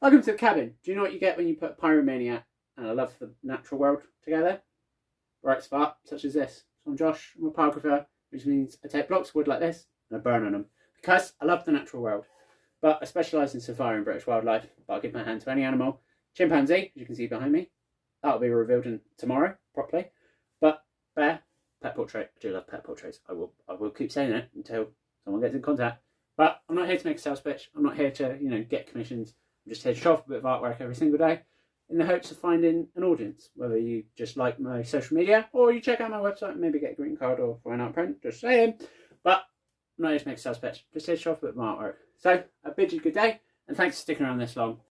Welcome to the cabin. Do you know what you get when you put Pyromaniac and a love for the natural world together? Bright spark, such as this. So I'm Josh, I'm a pyrographer, which means I take blocks of wood like this and I burn on them. Because I love the natural world. But I specialise in safari and British wildlife, but I'll give my hand to any animal. Chimpanzee, as you can see behind me. That'll be revealed tomorrow, properly. But bear, pet portrait. I do love pet portraits. I will keep saying it until someone gets in contact. But I'm not here to make a sales pitch. I'm not here to, get commissions. I'm just here to show off a bit of artwork every single day in the hopes of finding an audience, whether you just like my social media or you check out my website and maybe get a green card or for an art print, just saying. But I'm not here to make a sales pitch, just here to show off a bit of my artwork. So I bid you good day and thanks for sticking around this long.